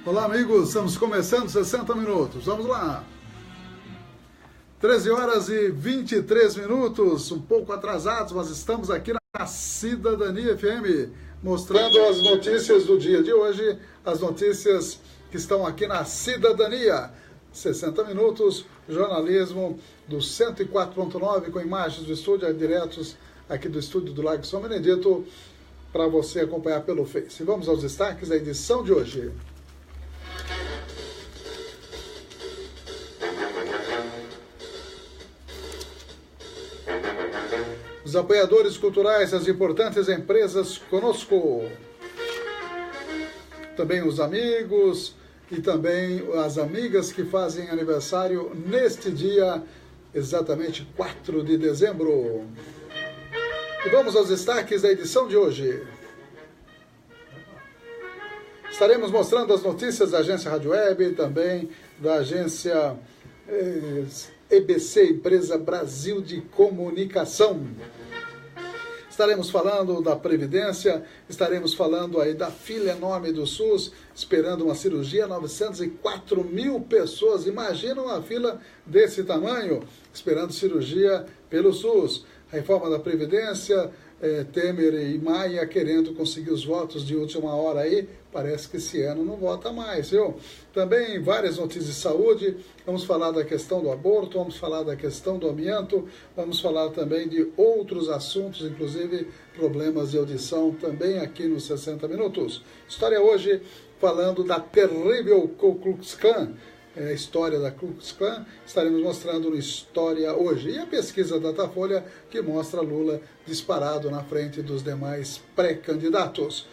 Olá, amigos, estamos começando 60 minutos, vamos lá. 13 horas e 23 minutos, um pouco atrasados, mas estamos aqui na Cidadania FM, mostrando as notícias do dia de hoje, as notícias que estão aqui na Cidadania. 60 minutos, jornalismo do 104.9, com imagens do estúdio, diretos aqui do estúdio do Lago São Benedito, para você acompanhar pelo Face. Vamos aos destaques da edição de hoje. Os apoiadores culturais, as importantes empresas conosco. Também os amigos e também as amigas que fazem aniversário neste dia, exatamente 4 de dezembro. E vamos aos destaques da edição de hoje. Estaremos mostrando as notícias da agência Rádio Web, também da agência EBC, Empresa Brasil de Comunicação. Estaremos falando da Previdência, estaremos falando aí da fila enorme do SUS, esperando uma cirurgia, 904 mil pessoas. Imagina uma fila desse tamanho, esperando cirurgia pelo SUS. A reforma da Previdência, Temer e Maia querendo conseguir os votos de última hora aí, parece que esse ano não vota mais, viu? Também várias notícias de saúde, vamos falar da questão do aborto, vamos falar da questão do amianto, vamos falar também de outros assuntos, inclusive problemas de audição, também aqui nos 60 minutos. História hoje falando da terrível Ku Klux Klan, a história da Ku Klux Klan, estaremos mostrando no História hoje. E a pesquisa Datafolha, que mostra Lula disparado na frente dos demais pré-candidatos.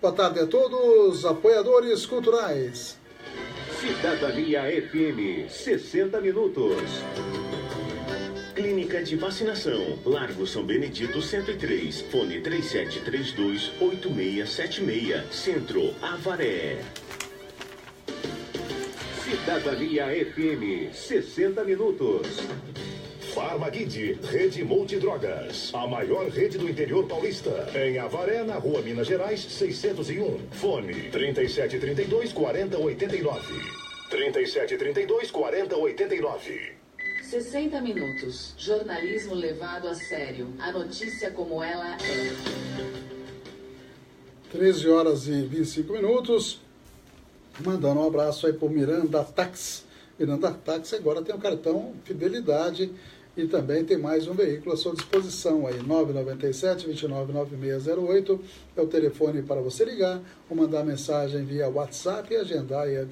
Boa tarde a todos, apoiadores culturais. Cidadania FM, 60 minutos. Clínica de Vacinação, Largo São Benedito 103, fone 3732-8676, Centro, Avaré. Cidadania FM, 60 minutos. Farmaguide, Rede Multidrogas, a maior rede do interior paulista. Em Avaré, na Rua Minas Gerais, 601. Fone 3732-4089. 3732-4089. 60 minutos. Jornalismo levado a sério. A notícia como ela é. 13 horas e 25 minutos. Mandando um abraço aí para o Miranda Táxi. Miranda Táxi agora tem o cartão Fidelidade e também tem mais um veículo à sua disposição aí. 997-299608 é o telefone para você ligar ou mandar mensagem via WhatsApp e agendar aí a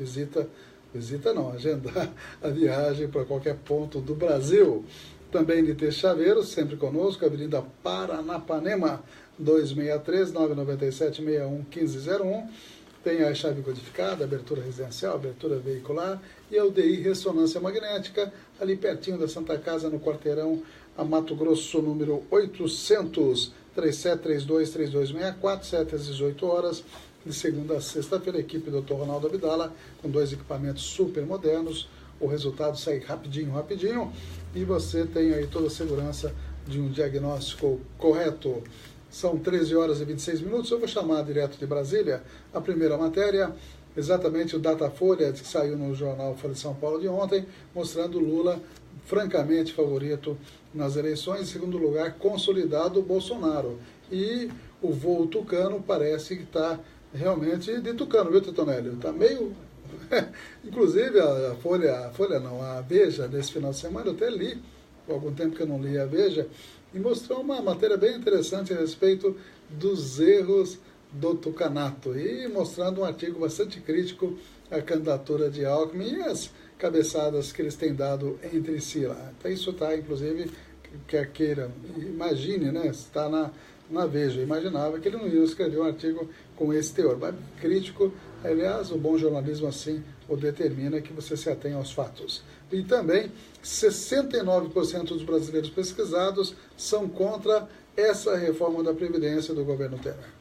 agendar a viagem para qualquer ponto do Brasil. Também de Texaveiro, sempre conosco, Avenida Paranapanema, 263-997-61-1501. Tem a chave codificada, abertura residencial, abertura veicular e a UDI Ressonância Magnética, ali pertinho da Santa Casa, no quarteirão, a Mato Grosso, número 800, 3732-3264, 7 às 18 horas, de segunda a sexta-feira, a equipe do Dr. Ronaldo Abdala, com 2 equipamentos super modernos, o resultado sai rapidinho, e você tem aí toda a segurança de um diagnóstico correto. São 13 horas e 26 minutos, eu vou chamar direto de Brasília a primeira matéria, exatamente o Datafolha, que saiu no jornal Folha de São Paulo de ontem, mostrando Lula francamente favorito nas eleições, em segundo lugar, consolidado o Bolsonaro. E o voo tucano parece que está realmente de tucano, viu, Titonelli? Está meio... Inclusive a Veja, nesse final de semana, eu até li, há algum tempo que eu não li a Veja, e mostrou uma matéria bem interessante a respeito dos erros do tucanato, e mostrando um artigo bastante crítico à candidatura de Alckmin e as cabeçadas que eles têm dado entre si lá. Então isso está, inclusive, quer queira, imagine, né, está na Veja. Eu imaginava que ele não ia escrever um artigo com esse teor, mas crítico. Aliás, o bom jornalismo assim o determina, que você se atenha aos fatos. E também 69% dos brasileiros pesquisados são contra essa reforma da Previdência do governo Temer.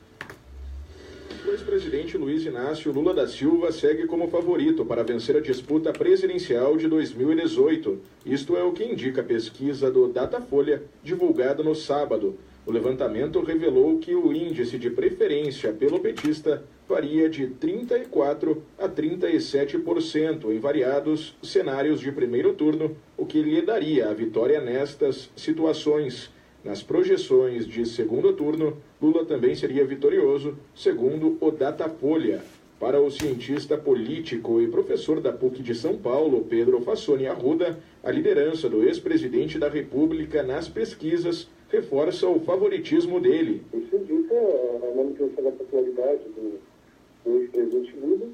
O ex-presidente Luiz Inácio Lula da Silva segue como favorito para vencer a disputa presidencial de 2018. Isto é o que indica a pesquisa do Datafolha, divulgada no sábado. O levantamento revelou que o índice de preferência pelo petista varia de 34% a 37% em variados cenários de primeiro turno, o que lhe daria a vitória nestas situações. Nas projeções de segundo turno, Lula também seria vitorioso, segundo o Datafolha. Para o cientista político e professor da PUC de São Paulo, Pedro Fassoni Arruda, a liderança do ex-presidente da República nas pesquisas reforça o favoritismo dele. Isso indica a manutenção da popularidade do ex-presidente Lula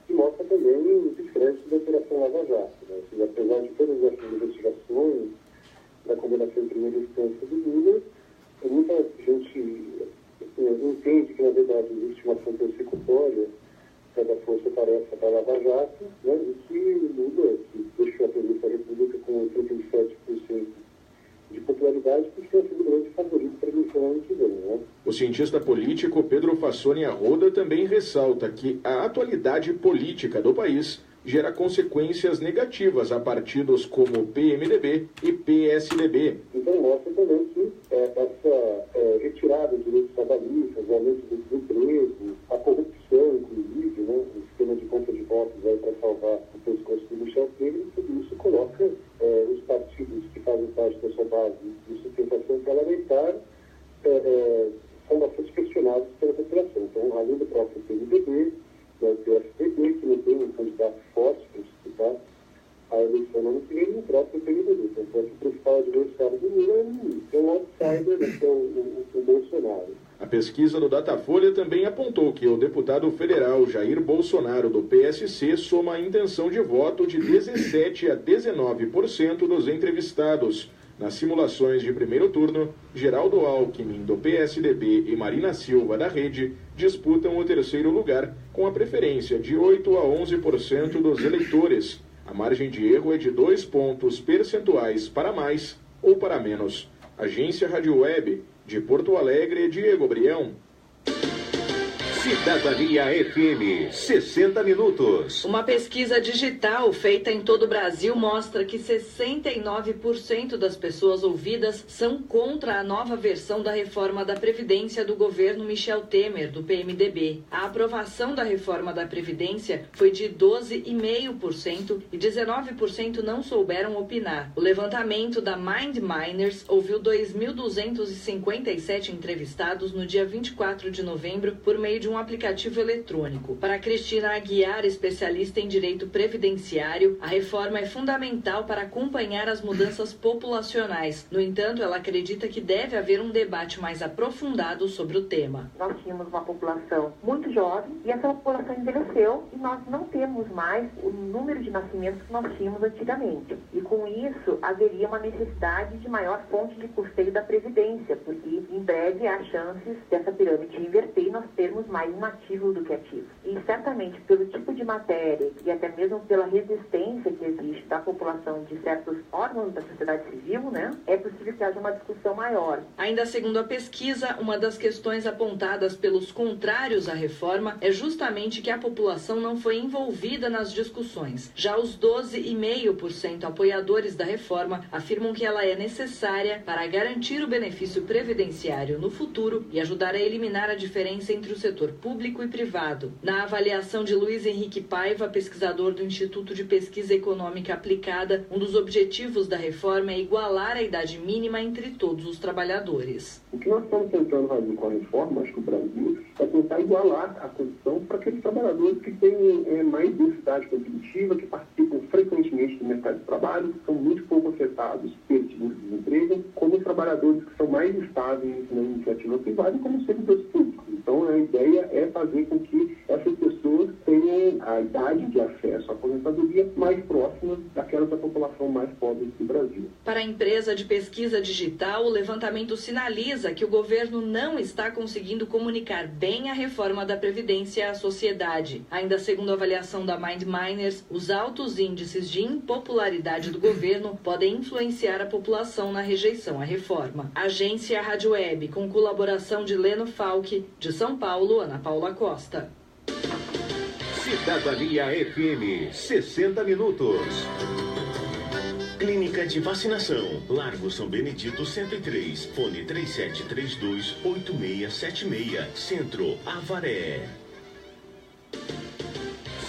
e mostra também o descrédito da Operação Lava Jato. Né? Ou seja, apesar de todas as investigações da condenação em primeira instância do Lula, muita gente entende que, na verdade, existe uma ação persecutória da força-tarefa da Lava Jato, né? E que Lula, que deixou a presidência da República com 87% de popularidade, por ser o grande favorito para a eleição ano que vem, né? O cientista político Pedro Fassoni Arruda também ressalta que a atualidade política do país gera consequências negativas a partidos como PMDB e PSDB. Então mostra também que essa retirada de direitos trabalhistas, o aumento do desemprego, a corrupção, inclusive, né, o sistema de compra de votos para salvar o pescoço do Michel Temer, tudo isso coloca os partidos que fazem parte da sua base de sustentação parlamentar são bastante questionados pela população. Então, além do próprio PMDB, do PSDB, que não tem um candidato forte para disputar a eleição no ano que vem, no próprio PMDB. Então, o principal adversário do Lula é um outsider, que é o Bolsonaro. A pesquisa do Datafolha também apontou que o deputado federal Jair Bolsonaro, do PSC, soma a intenção de voto de 17% a 19% dos entrevistados. Nas simulações de primeiro turno, Geraldo Alckmin, do PSDB, e Marina Silva, da Rede, disputam o terceiro lugar, com a preferência de 8% a 11% dos eleitores. A margem de erro é de 2 pontos percentuais para mais ou para menos. Agência Rádio Web, de Porto Alegre, Diego Brião. Cidadania FM, 60 minutos. Uma pesquisa digital feita em todo o Brasil mostra que 69% das pessoas ouvidas são contra a nova versão da reforma da Previdência do governo Michel Temer, do PMDB. A aprovação da reforma da Previdência foi de 12,5% e 19% não souberam opinar. O levantamento da Mind Miners ouviu 2.257 entrevistados no dia 24 de novembro por meio de um aplicativo eletrônico. Para Cristina Aguiar, especialista em direito previdenciário, a reforma é fundamental para acompanhar as mudanças populacionais. No entanto, ela acredita que deve haver um debate mais aprofundado sobre o tema. Nós tínhamos uma população muito jovem e essa população envelheceu e nós não temos mais o número de nascimentos que nós tínhamos antigamente. E com isso, haveria uma necessidade de maior fonte de custeio da Previdência, porque em breve há chances dessa pirâmide inverter e nós termos mais inativo do que ativo. E certamente pelo tipo de matéria e até mesmo pela resistência que existe da população de certos órgãos da sociedade civil, né, é possível que haja uma discussão maior. Ainda segundo a pesquisa, uma das questões apontadas pelos contrários à reforma é justamente que a população não foi envolvida nas discussões. Já os 12,5% apoiadores da reforma afirmam que ela é necessária para garantir o benefício previdenciário no futuro e ajudar a eliminar a diferença entre o setor público e privado. Na avaliação de Luiz Henrique Paiva, pesquisador do Instituto de Pesquisa Econômica Aplicada, um dos objetivos da reforma é igualar a idade mínima entre todos os trabalhadores. O que nós estamos tentando fazer com a reforma, acho que o Brasil, é tentar igualar a condição para aqueles trabalhadores que têm mais densidade contributiva, que participam frequentemente do mercado de trabalho, que são muito pouco afetados pelo seguro-desemprego, como os trabalhadores que são mais estáveis na iniciativa privada, como os servidores públicos. Então, a ideia é fazer com que essas pessoas tenham a idade de acesso à aposentadoria mais próxima daquela da população mais pobre do Brasil. Para a empresa de pesquisa digital, o levantamento sinaliza que o governo não está conseguindo comunicar bem a reforma da Previdência à sociedade. Ainda segundo a avaliação da Mind Miners, os altos índices de impopularidade do governo podem influenciar a população na rejeição à reforma. Agência Rádio Web, com colaboração de Leno Falck, de São Paulo, Ana Paula Costa. Cidadania FM, 60 minutos. Clínica de Vacinação, Largo São Benedito 103, fone 3732-8676, Centro, Avaré.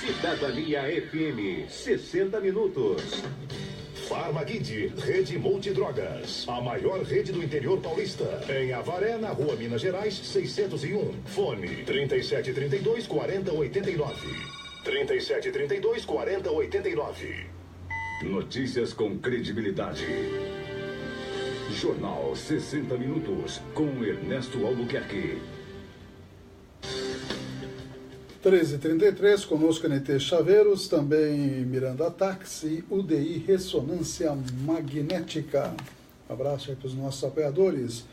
Cidadania FM, 60 minutos. Farmaguide, rede multidrogas. A maior rede do interior paulista. Em Avaré, na rua Minas Gerais, 601. Fone 3732-4089. 3732-4089. Notícias com credibilidade. Jornal 60 Minutos, com Ernesto Albuquerque. 13h33, conosco NT Chaveiros, também Miranda Táxi, UDI Ressonância Magnética. Um abraço aí para os nossos apoiadores.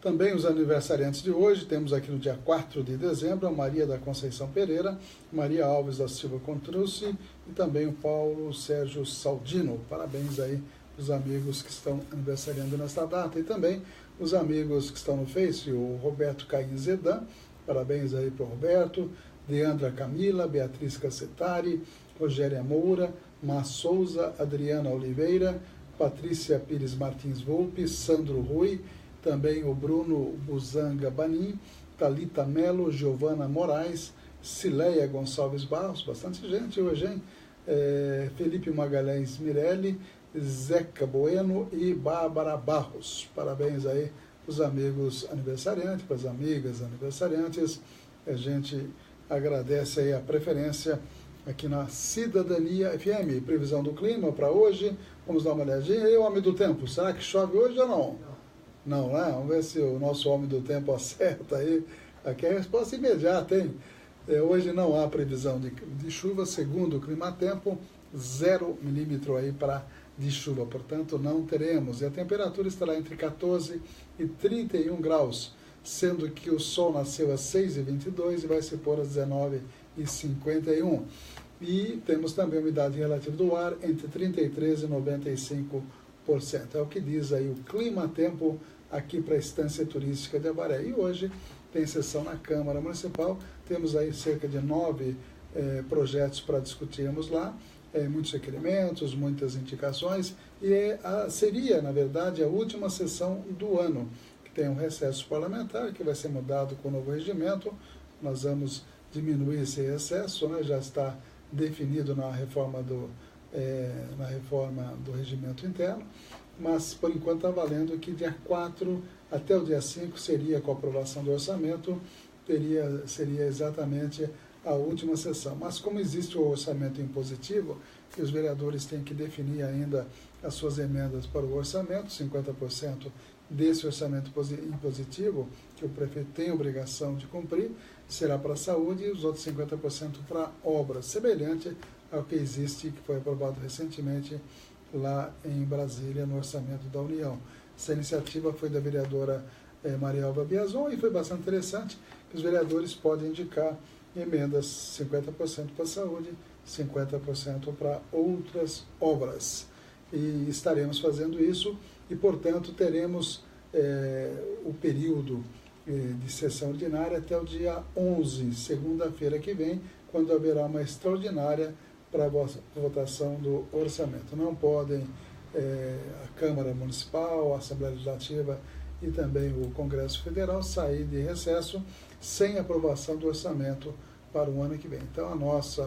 Também os aniversariantes de hoje, temos aqui no dia 4 de dezembro a Maria da Conceição Pereira, Maria Alves da Silva Contrucci e também o Paulo Sérgio Saldino. Parabéns aí para os amigos que estão aniversariando nesta data e também os amigos que estão no Face, o Roberto Caim Zedan, parabéns aí para o Roberto, Deandra Camila, Beatriz Cassetari, Rogéria Moura, Má Souza, Adriana Oliveira, Patrícia Pires Martins Volpe, Sandro Rui, também o Bruno Buzanga Banim, Thalita Melo, Giovana Moraes, Cileia Gonçalves Barros, bastante gente hoje, hein? Felipe Magalhães Mirelli, Zeca Bueno e Bárbara Barros. Parabéns aí para os amigos aniversariantes, para as amigas aniversariantes. A gente agradece aí a preferência aqui na Cidadania FM. Previsão do clima para hoje, vamos dar uma olhadinha. E o homem do tempo, será que chove hoje ou não? Não, né? Vamos ver se o nosso homem do tempo acerta aí. Aqui é a resposta imediata, hein? Hoje não há previsão de chuva, segundo o Climatempo, 0 milímetro aí de chuva, portanto não teremos. E a temperatura estará entre 14 e 31 graus. Sendo que o sol nasceu às 6h22 e vai se pôr às 19h51. E temos também a umidade relativa do ar entre 33% e 95%. É o que diz aí o Climatempo aqui para a Estância Turística de Avaré. E hoje tem sessão na Câmara Municipal, temos aí cerca de 9 projetos para discutirmos lá, muitos requerimentos, muitas indicações, e seria, na verdade, a última sessão do ano. Tem um recesso parlamentar que vai ser mudado com o novo regimento. Nós vamos diminuir esse recesso, né? Já está definido na reforma do regimento interno, mas por enquanto está valendo que dia 4 até o dia 5 seria com a aprovação do orçamento, seria exatamente a última sessão. Mas como existe o orçamento impositivo, e os vereadores têm que definir ainda as suas emendas para o orçamento, 50% desse orçamento impositivo, que o prefeito tem a obrigação de cumprir, será para a saúde e os outros 50% para obras, semelhante ao que existe, que foi aprovado recentemente lá em Brasília, no orçamento da União. Essa iniciativa foi da vereadora Maria Alva Biazon e foi bastante interessante, que os vereadores podem indicar emendas 50% para a saúde, 50% para outras obras. E estaremos fazendo isso e, portanto, teremos o período de sessão ordinária até o dia 11, segunda-feira que vem, quando haverá uma extraordinária para a votação do orçamento. Não podem a Câmara Municipal, a Assembleia Legislativa e também o Congresso Federal sair de recesso sem aprovação do orçamento para o ano que vem. Então, o nosso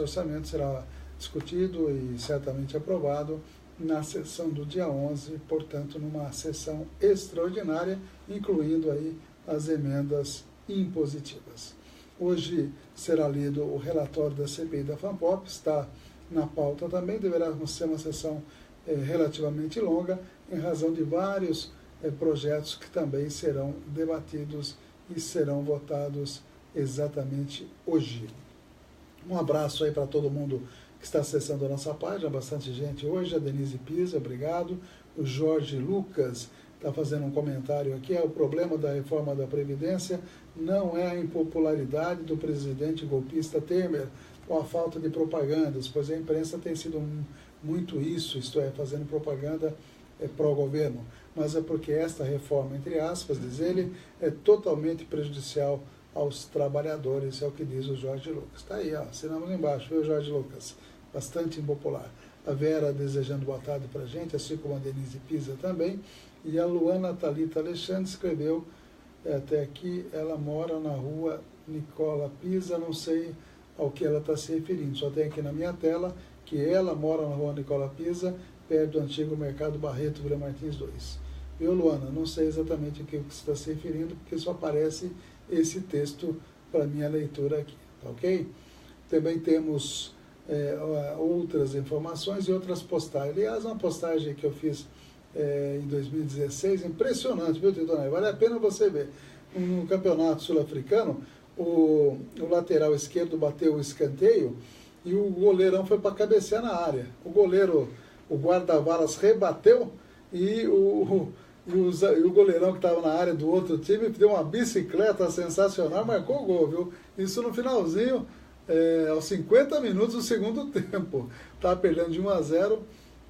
orçamento será discutido e certamente aprovado na sessão do dia 11, portanto, numa sessão extraordinária, incluindo aí as emendas impositivas. Hoje será lido o relatório da CPI da FANPOP, está na pauta também, deverá ser uma sessão relativamente longa, em razão de vários projetos que também serão debatidos e serão votados exatamente hoje. Um abraço aí para todo mundo que está acessando a nossa página, bastante gente hoje, a Denise Pisa, obrigado, o Jorge Lucas está fazendo um comentário aqui, o problema da reforma da Previdência não é a impopularidade do presidente golpista Temer com a falta de propagandas, pois a imprensa tem sido muito isso, isto é, fazendo propaganda pró-governo, mas é porque esta reforma, entre aspas, diz ele, é totalmente prejudicial aos trabalhadores, é o que diz o Jorge Lucas. Está aí, ó, assinamos embaixo, viu, Jorge Lucas? Bastante impopular. a Vera desejando boa tarde para a gente, assim como a Denise Pisa também, e a Luana Thalita Alexandre escreveu até aqui, ela mora na rua Nicola Pisa, não sei ao que ela está se referindo, só tem aqui na minha tela que ela mora na rua Nicola Pisa, perto do antigo Mercado Barreto, Vila Martins 2. Viu, Luana? Não sei exatamente o que você está se referindo, porque só aparece esse texto para minha leitura aqui, tá ok? Também temos outras informações e outras postagens. Aliás, uma postagem que eu fiz em 2016, impressionante, viu, Titonelli? Vale a pena você ver. No Campeonato Sul-Africano, o lateral esquerdo bateu o escanteio e o goleirão foi para cabecear na área. O goleiro, o guarda-varas rebateu e o goleirão que estava na área do outro time deu uma bicicleta sensacional, marcou o gol, viu? Isso no finalzinho, aos 50 minutos do segundo tempo. Estava perdendo de 1-0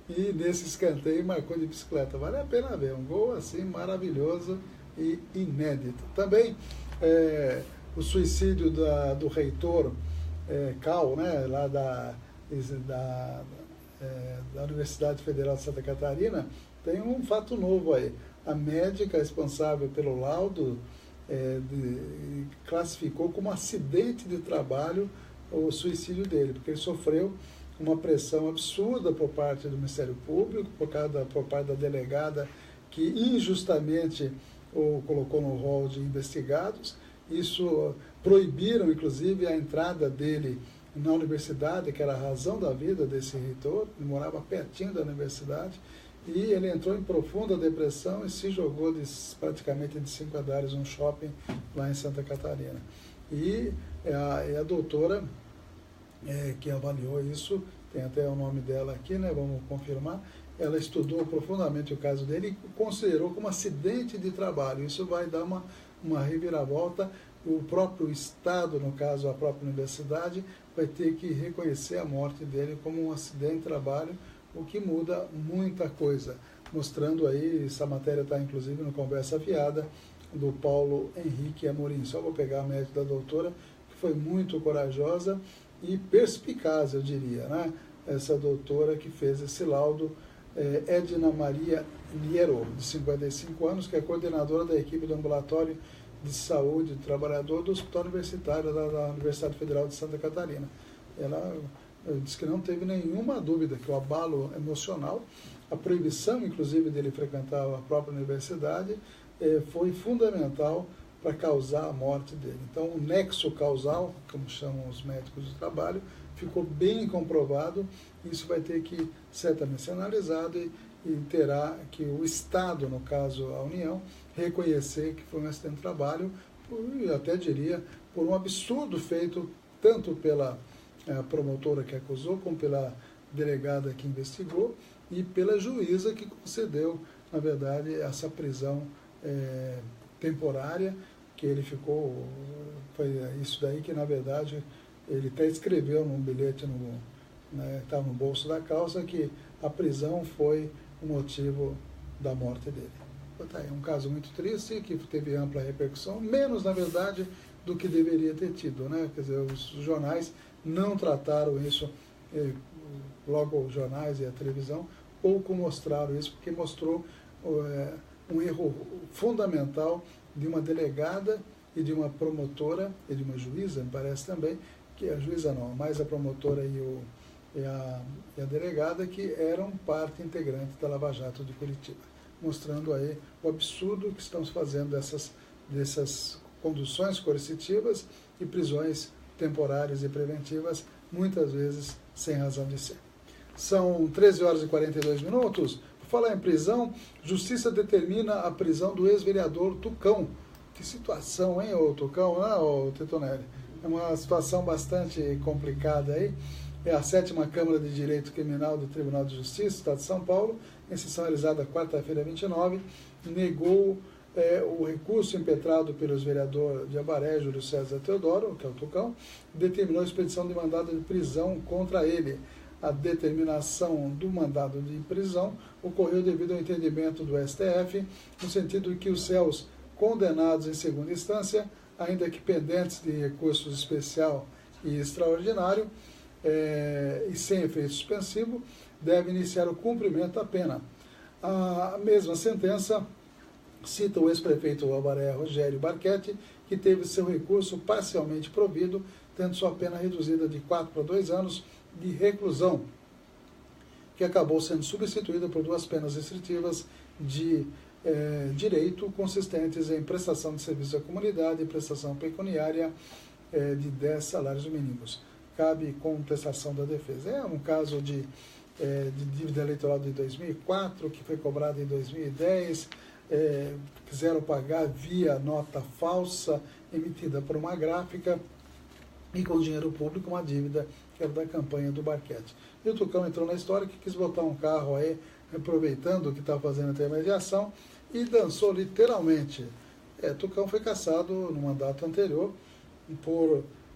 e nesse escanteio marcou de bicicleta. Vale a pena ver, um gol assim maravilhoso e inédito. Também o suicídio do reitor Cal, né, lá da Universidade Federal de Santa Catarina, tem um fato novo aí. A médica responsável pelo laudo classificou como acidente de trabalho o suicídio dele, porque ele sofreu uma pressão absurda por parte do Ministério Público, por parte da delegada que injustamente o colocou no rol de investigados. Isso proibiram, inclusive, a entrada dele na universidade, que era a razão da vida desse reitor. Ele morava pertinho da universidade, e ele entrou em profunda depressão e se jogou praticamente de 5 andares num shopping lá em Santa Catarina. E a doutora que avaliou isso, tem até o nome dela aqui, né? Vamos confirmar. Ela estudou profundamente o caso dele e considerou como acidente de trabalho. Isso vai dar uma reviravolta. O próprio Estado, no caso a própria universidade, vai ter que reconhecer a morte dele como um acidente de trabalho, o que muda muita coisa. Mostrando aí, essa matéria está inclusive no Conversa Fiada, do Paulo Henrique Amorim. Só vou pegar a mérito da doutora, que foi muito corajosa e perspicaz, eu diria, né? Essa doutora que fez esse laudo, Edna Maria Niero, de 55 anos, que é coordenadora da equipe do ambulatório de saúde do trabalhador do Hospital Universitário da Universidade Federal de Santa Catarina. Ela disse que não teve nenhuma dúvida que o abalo emocional, a proibição, inclusive, dele frequentar a própria universidade, foi fundamental para causar a morte dele. Então, o nexo causal, como chamam os médicos do trabalho, ficou bem comprovado. Isso vai ter que certamente ser analisado e terá que o Estado, no caso a União, reconhecer que foi um acidente de trabalho, eu até diria, por um absurdo feito tanto pela promotora que acusou, como pela delegada que investigou e pela juíza que concedeu, na verdade, essa prisão temporária, que ele ficou, foi isso daí que, na verdade, ele até escreveu num bilhete que estava no bolso da calça, que a prisão foi o motivo da morte dele. Tá aí, um caso muito triste, que teve ampla repercussão, menos, na verdade, do que deveria ter tido, né? Quer dizer, os jornais não trataram isso, logo os jornais e a televisão, pouco mostraram isso, porque mostrou um erro fundamental de uma delegada e de uma promotora, e de uma juíza, me parece também, que a juíza não, mas a promotora e a delegada, que eram parte integrante da Lava Jato de Curitiba, mostrando aí o absurdo que estamos fazendo dessas conduções coercitivas e prisões temporárias e preventivas, muitas vezes sem razão de ser. São 13 horas e 42 minutos. Por falar em prisão, Justiça determina a prisão do ex-vereador Tucão. Que situação, hein, ô Tucão, né, ô Titonelli? É uma situação bastante complicada aí. É a 7ª Câmara de Direito Criminal do Tribunal de Justiça do Estado de São Paulo, em sessão realizada quarta-feira 29, negou o recurso impetrado pelos vereadores de Avaré, Júlio César Teodoro, que é o Tucão, determinou a expedição de mandado de prisão contra ele. A determinação do mandado de prisão ocorreu devido ao entendimento do STF, no sentido de que os réus condenados em segunda instância, ainda que pendentes de recurso especial e extraordinário, e sem efeito suspensivo, deve iniciar o cumprimento da pena. A mesma sentença cita o ex-prefeito Avaré Rogério Barchetti, que teve seu recurso parcialmente provido, tendo sua pena reduzida de 4 para 2 anos de reclusão, que acabou sendo substituída por 2 penas restritivas de direito, consistentes em prestação de serviço à comunidade e prestação pecuniária de 10 salários mínimos. Cabe contestação da defesa. É um caso de dívida eleitoral de 2004, que foi cobrada em 2010, quiseram pagar via nota falsa emitida por uma gráfica e com dinheiro público uma dívida que era da campanha do Barchetti. E o Tucão entrou na história, que quis botar um carro aí, aproveitando que estava fazendo a intermediação, e dançou literalmente. Tucão foi cassado no mandato anterior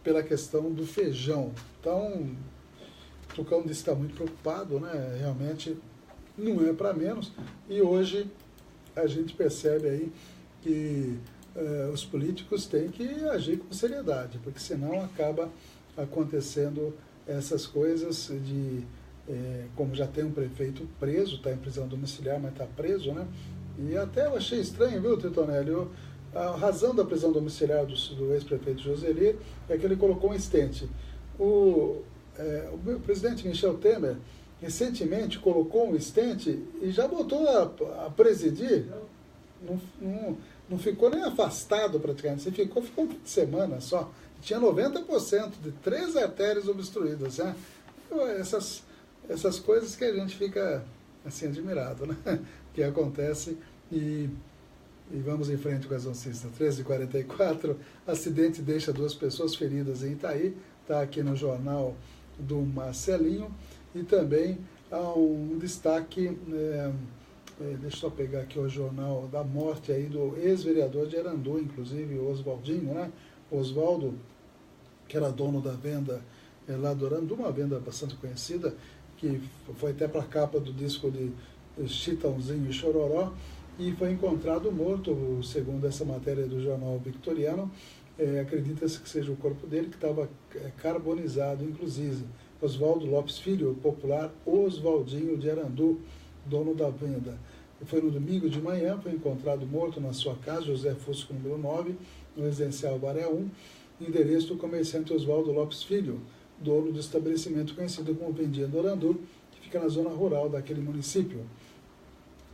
pela questão do feijão. Então, Tucão disse que está muito preocupado, né? Realmente não é para menos. E hoje a gente percebe aí que os políticos têm que agir com seriedade, porque senão acaba acontecendo essas coisas de, como já tem um prefeito preso, está em prisão domiciliar, mas está preso, né? E até eu achei estranho, viu, Titonelli? A razão da prisão domiciliar do ex-prefeito Joseli é que ele colocou um estente. O presidente Michel Temer recentemente colocou um estente e já botou a presidir. Não ficou nem afastado praticamente, você ficou um fim de semana só. Tinha 90% de 3 artérias obstruídas. Né? Essas coisas que a gente fica assim admirado, né? Que acontece. E vamos em frente com as notícias. 13h44, acidente deixa 2 pessoas feridas em Itaí, está aqui no jornal do Marcelinho. E também há um destaque, deixa eu só pegar aqui o jornal da morte aí do ex-vereador de Arandu, inclusive o Oswaldinho, né? Oswaldo, que era dono da venda lá do Arandu, uma venda bastante conhecida, que foi até para a capa do disco de Chitãozinho e Chororó, e foi encontrado morto, segundo essa matéria do jornal Victoriano. Acredita-se que seja o corpo dele, que estava carbonizado, inclusive. Oswaldo Lopes Filho, popular Oswaldinho de Arandu, dono da venda. Foi no domingo de manhã, foi encontrado morto na sua casa, José Fusco, número 9, no residencial Baré 1, endereço do comerciante Oswaldo Lopes Filho, dono do estabelecimento conhecido como Vendinha do Arandu, que fica na zona rural daquele município.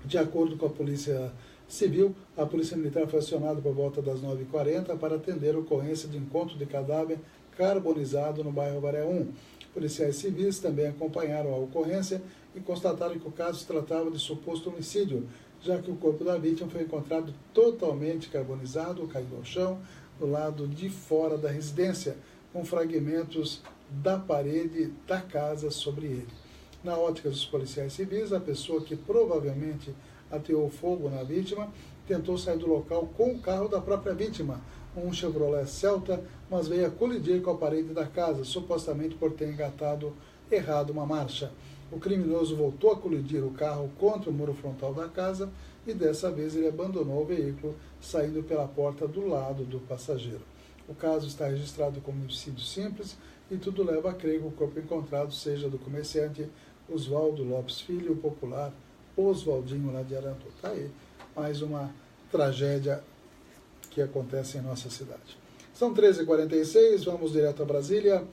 De acordo com a Polícia Civil, a Polícia Militar foi acionada por volta das 9h40 para atender a ocorrência de encontro de cadáver carbonizado no bairro Baré 1. Policiais civis também acompanharam a ocorrência e constataram que o caso se tratava de suposto homicídio, já que o corpo da vítima foi encontrado totalmente carbonizado, caído ao chão, do lado de fora da residência, com fragmentos da parede da casa sobre ele. Na ótica dos policiais civis, a pessoa que provavelmente ateou fogo na vítima tentou sair do local com o carro da própria vítima, um Chevrolet Celta, mas veio a colidir com a parede da casa, supostamente por ter engatado errado uma marcha. O criminoso voltou a colidir o carro contra o muro frontal da casa e dessa vez ele abandonou o veículo, saindo pela porta do lado do passageiro. O caso está registrado como homicídio simples e tudo leva a crer que o corpo encontrado seja do comerciante Oswaldo Lopes Filho, o popular Oswaldinho lá de Arandu. Está aí mais uma tragédia que acontece em nossa cidade. São 13h46, vamos direto a Brasília.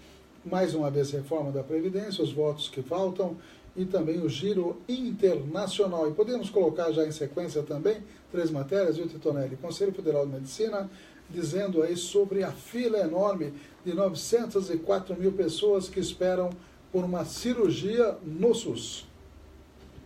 Mais uma vez, reforma da Previdência, os votos que faltam e também o giro internacional. E podemos colocar já em sequência também 3 matérias, viu, Titonelli? Conselho Federal de Medicina, dizendo aí sobre a fila enorme de 904 mil pessoas que esperam por uma cirurgia no SUS.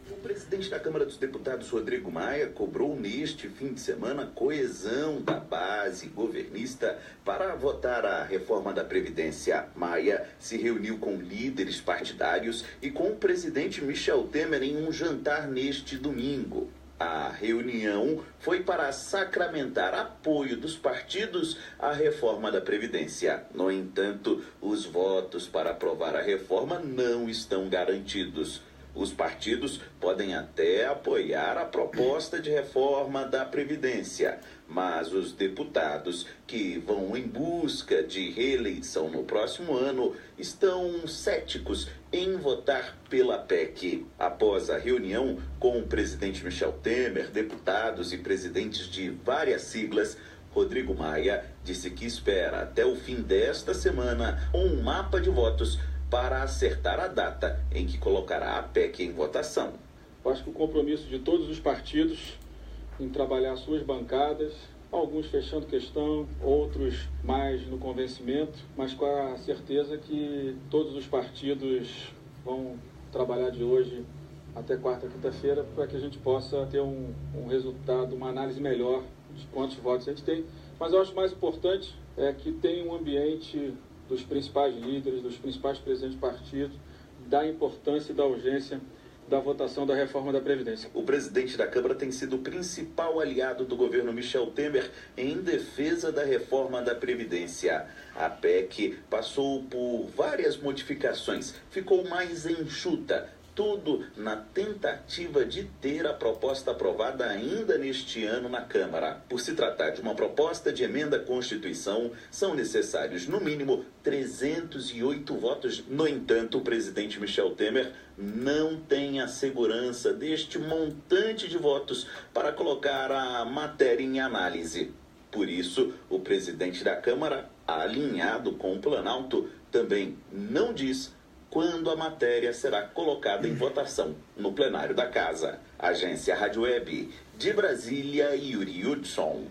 O presidente da Câmara dos Deputados, Rodrigo Maia, cobrou neste fim de semana coesão da base governista para votar a reforma da Previdência. Maia se reuniu com líderes partidários e com o presidente Michel Temer em um jantar neste domingo. A reunião foi para sacramentar apoio dos partidos à reforma da Previdência. No entanto, os votos para aprovar a reforma não estão garantidos. Os partidos podem até apoiar a proposta de reforma da Previdência, Mas os deputados que vão em busca de reeleição no próximo ano estão céticos em votar pela PEC. Após a reunião com o presidente Michel Temer, deputados e presidentes de várias siglas, Rodrigo Maia disse que espera até o fim desta semana um mapa de votos para acertar a data em que colocará a PEC em votação. Eu acho que o compromisso de todos os partidos em trabalhar suas bancadas, alguns fechando questão, outros mais no convencimento, mas com a certeza que todos os partidos vão trabalhar de hoje até quarta, quinta-feira, para que a gente possa ter um resultado, uma análise melhor de quantos votos a gente tem. Mas eu acho mais importante é que tenha um ambiente dos principais líderes, dos principais presidentes de partido, da importância e da urgência da votação da reforma da Previdência. O presidente da Câmara tem sido o principal aliado do governo Michel Temer em defesa da reforma da Previdência. A PEC passou por várias modificações, ficou mais enxuta, tudo na tentativa de ter a proposta aprovada ainda neste ano na Câmara. Por se tratar de uma proposta de emenda à Constituição, são necessários, no mínimo, 308 votos. No entanto, o presidente Michel Temer não tem a segurança deste montante de votos para colocar a matéria em análise. Por isso, o presidente da Câmara, alinhado com o Planalto, também não diz quando a matéria será colocada em votação no plenário da Casa. Agência Rádio Web, de Brasília, Yuri Hudson.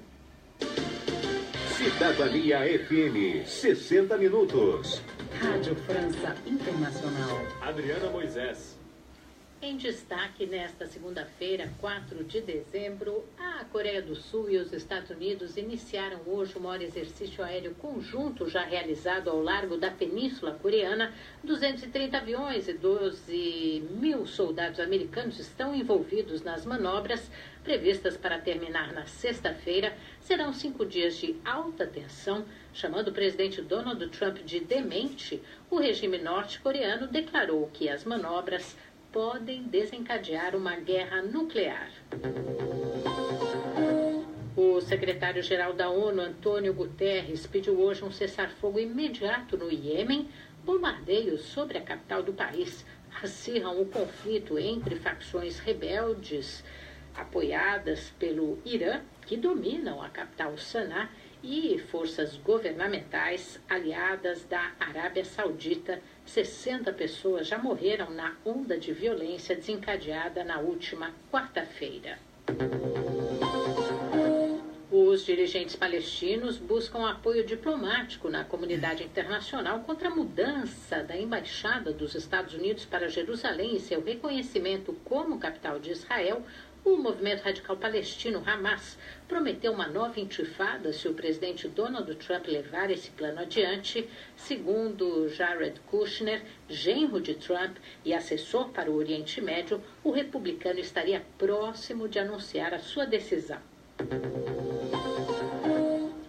Cidadania FM, 60 minutos. Rádio França Internacional. Adriana Moisés. Em destaque nesta segunda-feira, 4 de dezembro, a Coreia do Sul e os Estados Unidos iniciaram hoje o maior exercício aéreo conjunto já realizado ao largo da Península Coreana. 230 aviões e 12 mil soldados americanos estão envolvidos nas manobras previstas para terminar na sexta-feira. Serão 5 dias de alta tensão. Chamando o presidente Donald Trump de demente, o regime norte-coreano declarou que as manobras podem desencadear uma guerra nuclear. O secretário-geral da ONU, Antônio Guterres, pediu hoje um cessar-fogo imediato no Iêmen. Bombardeios sobre a capital do país acirram o conflito entre facções rebeldes apoiadas pelo Irã, que dominam a capital Sanaa, e forças governamentais aliadas da Arábia Saudita. 60 pessoas já morreram na onda de violência desencadeada na última quarta-feira. Os dirigentes palestinos buscam apoio diplomático na comunidade internacional contra a mudança da embaixada dos Estados Unidos para Jerusalém e seu reconhecimento como capital de Israel. O movimento radical palestino Hamas prometeu uma nova intifada se o presidente Donald Trump levar esse plano adiante. Segundo Jared Kushner, genro de Trump e assessor para o Oriente Médio, o republicano estaria próximo de anunciar a sua decisão.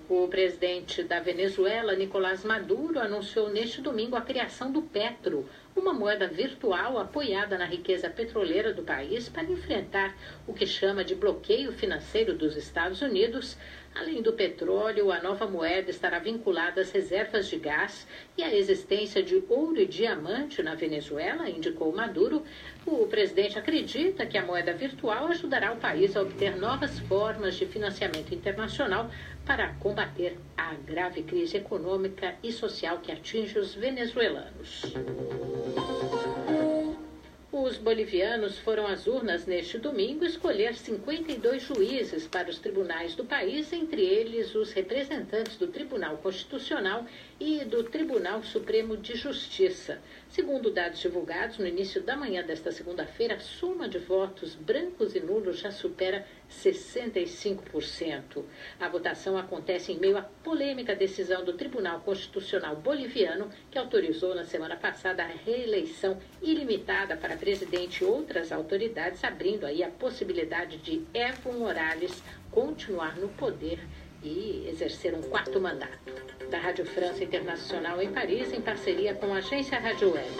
O presidente da Venezuela, Nicolás Maduro, anunciou neste domingo a criação do Petro, uma moeda virtual apoiada na riqueza petroleira do país para enfrentar o que chama de bloqueio financeiro dos Estados Unidos. Além do petróleo, a nova moeda estará vinculada às reservas de gás e à existência de ouro e diamante na Venezuela, indicou Maduro. O presidente acredita que a moeda virtual ajudará o país a obter novas formas de financiamento internacional para combater a grave crise econômica e social que atinge os venezuelanos. Os bolivianos foram às urnas neste domingo escolher 52 juízes para os tribunais do país, entre eles os representantes do Tribunal Constitucional e do Tribunal Supremo de Justiça. Segundo dados divulgados no início da manhã desta segunda-feira, a soma de votos brancos e nulos já supera 65%. A votação acontece em meio à polêmica decisão do Tribunal Constitucional Boliviano, que autorizou na semana passada a reeleição ilimitada para presidente e outras autoridades, abrindo aí a possibilidade de Evo Morales continuar no poder e exercer um quarto mandato. Da Rádio França Internacional em Paris, em parceria com a agência Rádio Web.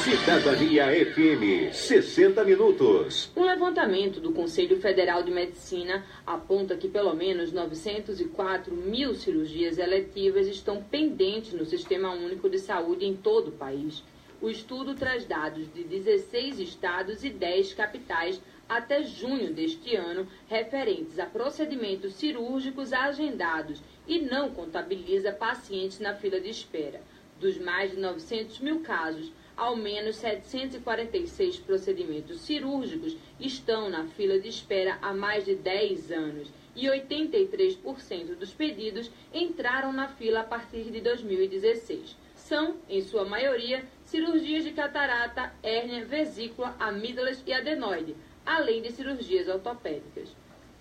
Cidadania FM, 60 minutos. Um levantamento do Conselho Federal de Medicina aponta que pelo menos 904 mil cirurgias eletivas estão pendentes no Sistema Único de Saúde em todo o país. O estudo traz dados de 16 estados e 10 capitais até junho deste ano, referentes a procedimentos cirúrgicos agendados e não contabiliza pacientes na fila de espera. Dos mais de 900 mil casos, ao menos 746 procedimentos cirúrgicos estão na fila de espera há mais de 10 anos e 83% dos pedidos entraram na fila a partir de 2016. São, em sua maioria, cirurgias de catarata, hérnia, vesícula, amígdalas e adenoide, além de cirurgias ortopédicas.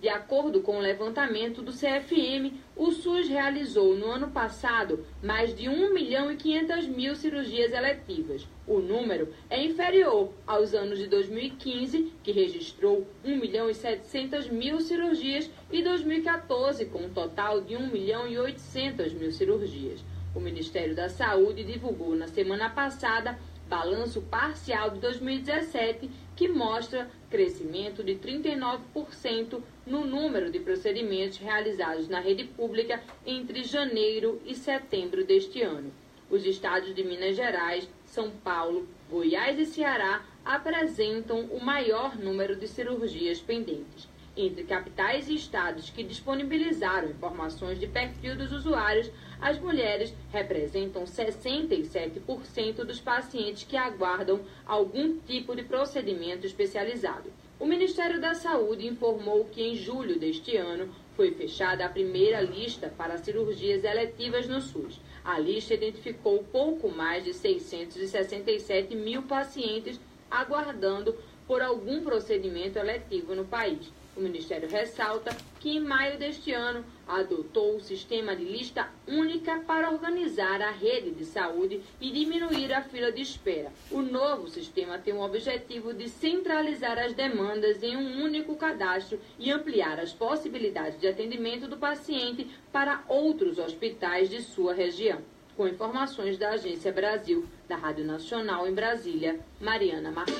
De acordo com o levantamento do CFM, o SUS realizou no ano passado mais de 1.500.000 cirurgias eletivas. O número é inferior aos anos de 2015, que registrou 1.700.000 cirurgias, e 2014, com um total de 1.800.000 cirurgias. O Ministério da Saúde divulgou na semana passada balanço parcial de 2017, que mostra crescimento de 39% no número de procedimentos realizados na rede pública entre janeiro e setembro deste ano. Os estados de Minas Gerais, São Paulo, Goiás e Ceará apresentam o maior número de cirurgias pendentes. Entre capitais e estados que disponibilizaram informações de perfil dos usuários, as mulheres representam 67% dos pacientes que aguardam algum tipo de procedimento especializado. O Ministério da Saúde informou que em julho deste ano foi fechada a primeira lista para cirurgias eletivas no SUS. A lista identificou pouco mais de 667 mil pacientes aguardando por algum procedimento eletivo no país. O Ministério ressalta que em maio deste ano adotou o sistema de lista única para organizar a rede de saúde e diminuir a fila de espera. O novo sistema tem o objetivo de centralizar as demandas em um único cadastro e ampliar as possibilidades de atendimento do paciente para outros hospitais de sua região. Com informações da Agência Brasil, da Rádio Nacional em Brasília, Mariana Martins.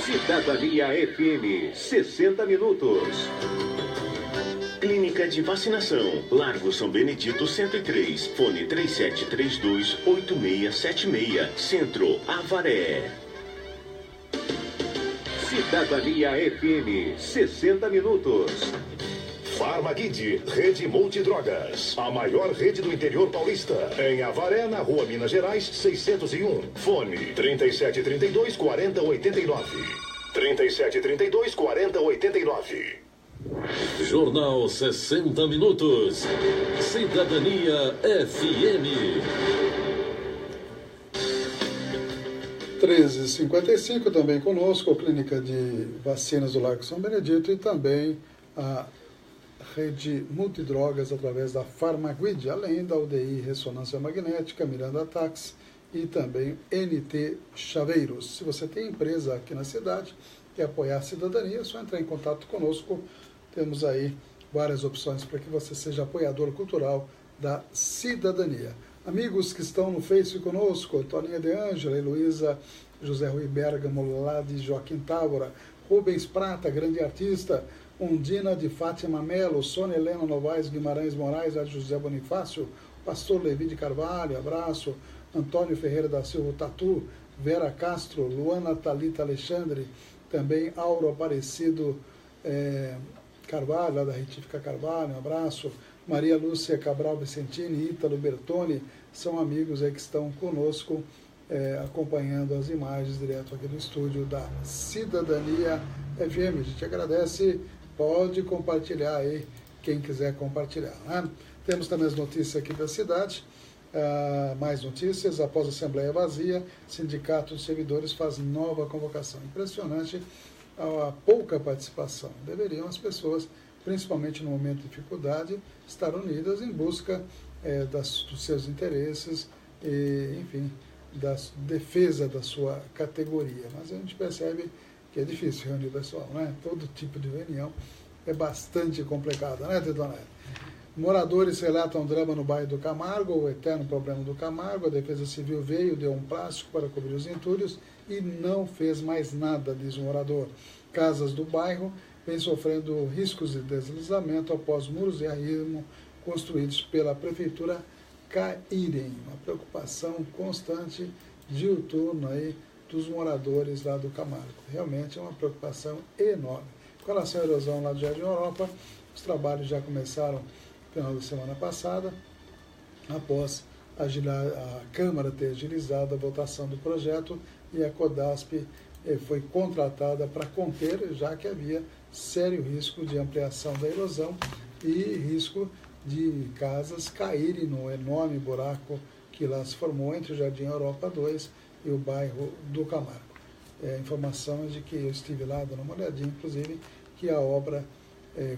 Cidadania FM, 60 minutos. Clínica de Vacinação, Largo São Benedito 103, fone 3732-8676, Centro, Avaré. Cidadania FM, 60 minutos. Farmaguide, rede multidrogas. A maior rede do interior paulista. Em Avaré, na Rua Minas Gerais, 601. Fone 3732-4089. 3732-4089. Jornal 60 minutos. Cidadania FM. 13h55, também conosco, a Clínica de Vacinas do Largo São Benedito e também a rede multidrogas através da Farmaguide, além da UDI Ressonância Magnética, Miranda Tax e também NT Chaveiros. Se você tem empresa aqui na cidade, quer apoiar a cidadania, é só entrar em contato conosco. Temos aí várias opções para que você seja apoiador cultural da cidadania. Amigos que estão no Face conosco, Toninha de Ângela, Heloísa, José Rui Bergamo, lá de Joaquim Távora, Rubens Prata, grande artista, Undina de Fátima Melo, Sônia Helena Novaes Guimarães Moraes, a José Bonifácio, Pastor Levi de Carvalho, abraço, Antônio Ferreira da Silva Tatu, Vera Castro, Luana Talita Alexandre, também Auro Aparecido Carvalho, lá da Retífica Carvalho, um abraço, Maria Lúcia Cabral Vicentini, Ítalo Bertoni, são amigos aí que estão conosco, acompanhando as imagens direto aqui do estúdio da Cidadania FM. A gente agradece, pode compartilhar aí, quem quiser compartilhar, né? Temos também as notícias aqui da cidade, mais notícias. Após a Assembleia vazia, Sindicato dos Servidores faz nova convocação. Impressionante a pouca participação. Deveriam as pessoas, principalmente no momento de dificuldade, estar unidas em busca dos seus interesses e, enfim, da defesa da sua categoria. Mas a gente percebe que é difícil reunir o pessoal, né? Todo tipo de reunião é bastante complicado, né, Tetonete? Moradores relatam drama no bairro do Camargo, o eterno problema do Camargo. A Defesa Civil veio, deu um plástico para cobrir os entulhos e não fez mais nada, diz o morador. Casas do bairro vêm sofrendo riscos de deslizamento após muros de arrimo construídos pela prefeitura caírem. Uma preocupação constante, diuturna aí dos moradores lá do Camargo. Realmente é uma preocupação enorme. Com relação à erosão lá do Jardim Europa, os trabalhos já começaram no final da semana passada, após a Câmara ter agilizado a votação do projeto e a CODASP foi contratada para conter, já que havia sério risco de ampliação da erosão e risco de casas caírem no enorme buraco que lá se formou entre o Jardim Europa 2 e o bairro do Camargo. A informação é de que eu estive lá dando uma olhadinha, inclusive, que a obra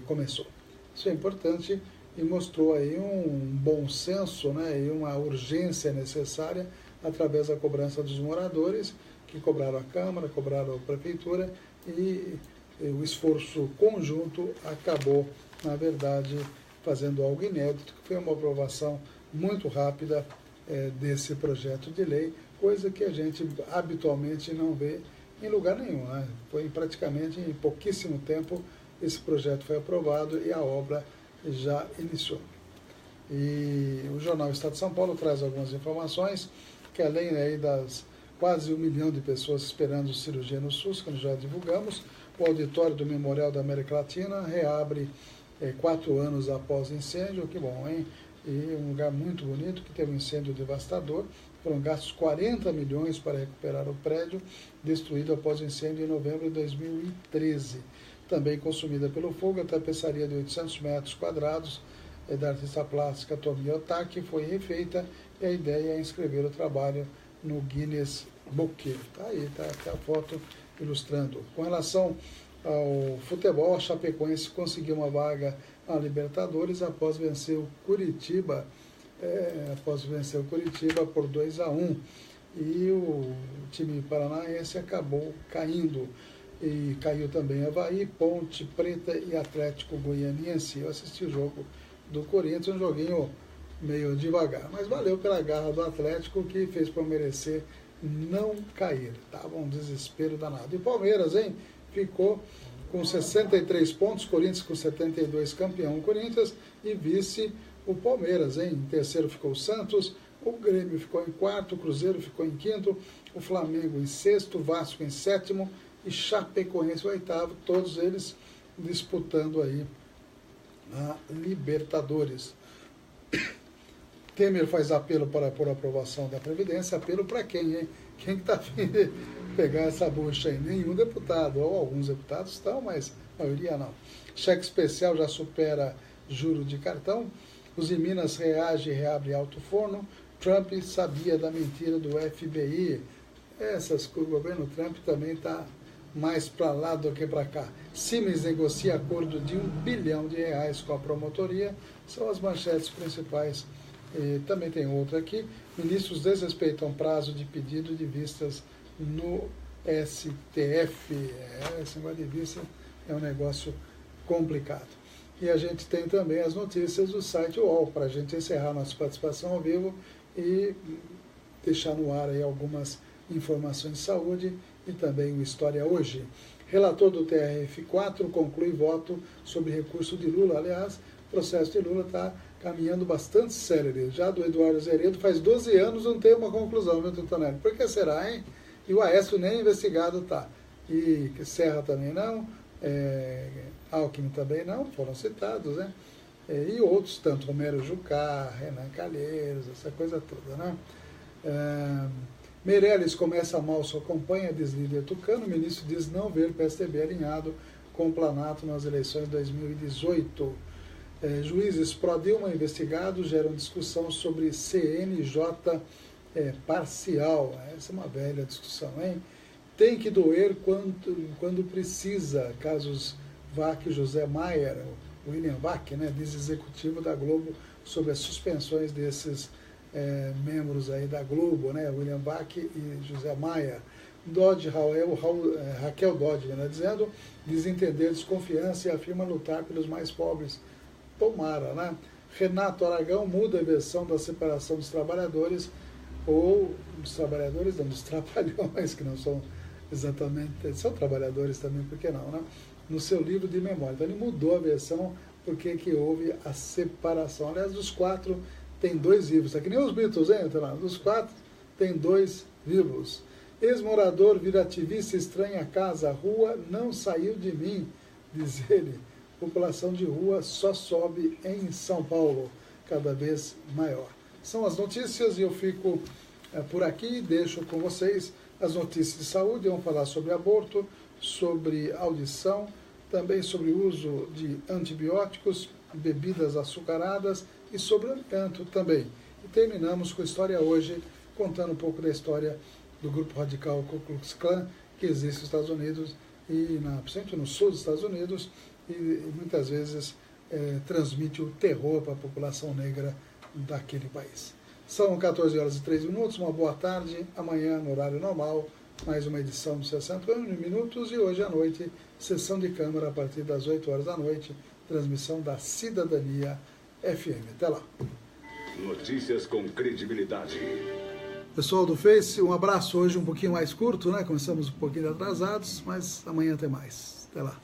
começou. Isso é importante e mostrou aí um bom senso, né, e uma urgência necessária através da cobrança dos moradores, que cobraram a Câmara, cobraram a Prefeitura, e o esforço conjunto acabou, na verdade, fazendo algo inédito, que foi uma aprovação muito rápida desse projeto de lei, coisa que a gente habitualmente não vê em lugar nenhum, né? Foi praticamente em pouquíssimo tempo esse projeto foi aprovado e a obra já iniciou. E o jornal Estado de São Paulo traz algumas informações, que além aí das quase 1 milhão de pessoas esperando cirurgia no SUS, que nós já divulgamos, o auditório do Memorial da América Latina reabre 4 anos após o incêndio, que bom, hein? E um lugar muito bonito, que teve um incêndio devastador. Foram gastos 40 milhões para recuperar o prédio, destruído após o incêndio em novembro de 2013. Também consumida pelo fogo, a tapeçaria de 800 metros quadrados da artista plástica Tomi Otaki foi refeita e a ideia é inscrever o trabalho no Guinness Book. Está aí, está a foto ilustrando. Com relação ao futebol, a Chapecoense conseguiu uma vaga na Libertadores após vencer o Curitiba, por 2-1. E o time paranaense acabou caindo. E caiu também Avaí, Ponte Preta e Atlético Goianiense. Eu assisti o jogo do Corinthians, um joguinho meio devagar, mas valeu pela garra do Atlético, que fez para merecer não cair. Tava um desespero danado. E Palmeiras, hein? Ficou com 63 pontos, Corinthians com 72, campeão Corinthians, e vice o Palmeiras, hein? Em terceiro ficou o Santos, o Grêmio ficou em quarto, o Cruzeiro ficou em quinto, o Flamengo em sexto, o Vasco em sétimo e Chapecoense em oitavo, todos eles disputando aí a Libertadores. Temer faz apelo por aprovação da Previdência. Apelo para quem, hein? Quem está afim de pegar essa bucha aí? Nenhum deputado, ou alguns deputados estão, mas a maioria não. Cheque especial já supera juro de cartão. Os em Minas reage e reabre alto forno. Trump sabia da mentira do FBI. O governo Trump também está mais para lá do que para cá. Siemens negocia acordo de R$1 bilhão com a promotoria. São as manchetes principais. E também tem outra aqui. Ministros desrespeitam prazo de pedido de vistas no STF. Esse negócio de vista é um negócio complicado. E a gente tem também as notícias do site UOL, para a gente encerrar nossa participação ao vivo e deixar no ar aí algumas informações de saúde e também o História Hoje. Relator do TRF4 conclui voto sobre recurso de Lula. Aliás, o processo de Lula está caminhando bastante sério. Já do Eduardo Zeredo faz 12 anos, não tem uma conclusão, viu, Tutonelli? Por que será, hein? E o Aécio nem investigado está. E Serra também não, Alckmin também não, foram citados, né? E outros, tanto Romero Jucá, Renan Calheiros, essa coisa toda, né? Meirelles começa mal sua campanha, diz líder tucano. O ministro diz não ver PSDB alinhado com o Planalto nas eleições de 2018. Juízes pró-Dilma investigados geram discussão sobre CNJ parcial. Essa é uma velha discussão, hein? Tem que doer quando precisa. Casos Vac e José Maier, William Vac, né, diz executivo da Globo sobre as suspensões desses membros aí da Globo, né, William Vac e José Maier. Raquel Dodge, né, dizendo desentender desconfiança e afirma lutar pelos mais pobres. Tomara, né? Renato Aragão muda a versão da separação dos trabalhadores, ou dos trabalhadores, não, dos trapalhões, que não são exatamente, são trabalhadores também, por que não, né? No seu livro de memória. Então ele mudou a versão porque que houve a separação. Aliás, dos 4 tem 2 vivos. É que nem os Beatles, hein? Dos 4 tem 2 vivos. Ex-morador vira ativista, estranha a casa, a rua não saiu de mim, diz ele. População de rua só sobe em São Paulo, cada vez maior. São as notícias e eu fico por aqui, deixo com vocês as notícias de saúde. Vamos falar sobre aborto, sobre audição, também sobre o uso de antibióticos, bebidas açucaradas e sobre alimento também. E terminamos com a história hoje, contando um pouco da história do grupo radical Ku Klux Klan, que existe nos Estados Unidos, e principalmente no sul dos Estados Unidos, e muitas vezes transmite o terror para a população negra daquele país. São 14 horas e 3 minutos, uma boa tarde. Amanhã, no horário normal, mais uma edição de 60 minutos, e hoje à noite, sessão de Câmara a partir das 8 horas da noite, transmissão da Cidadania FM. Até lá. Notícias com credibilidade. Pessoal do Face, um abraço. Hoje um pouquinho mais curto, né? Começamos um pouquinho atrasados, mas amanhã tem mais. Até lá.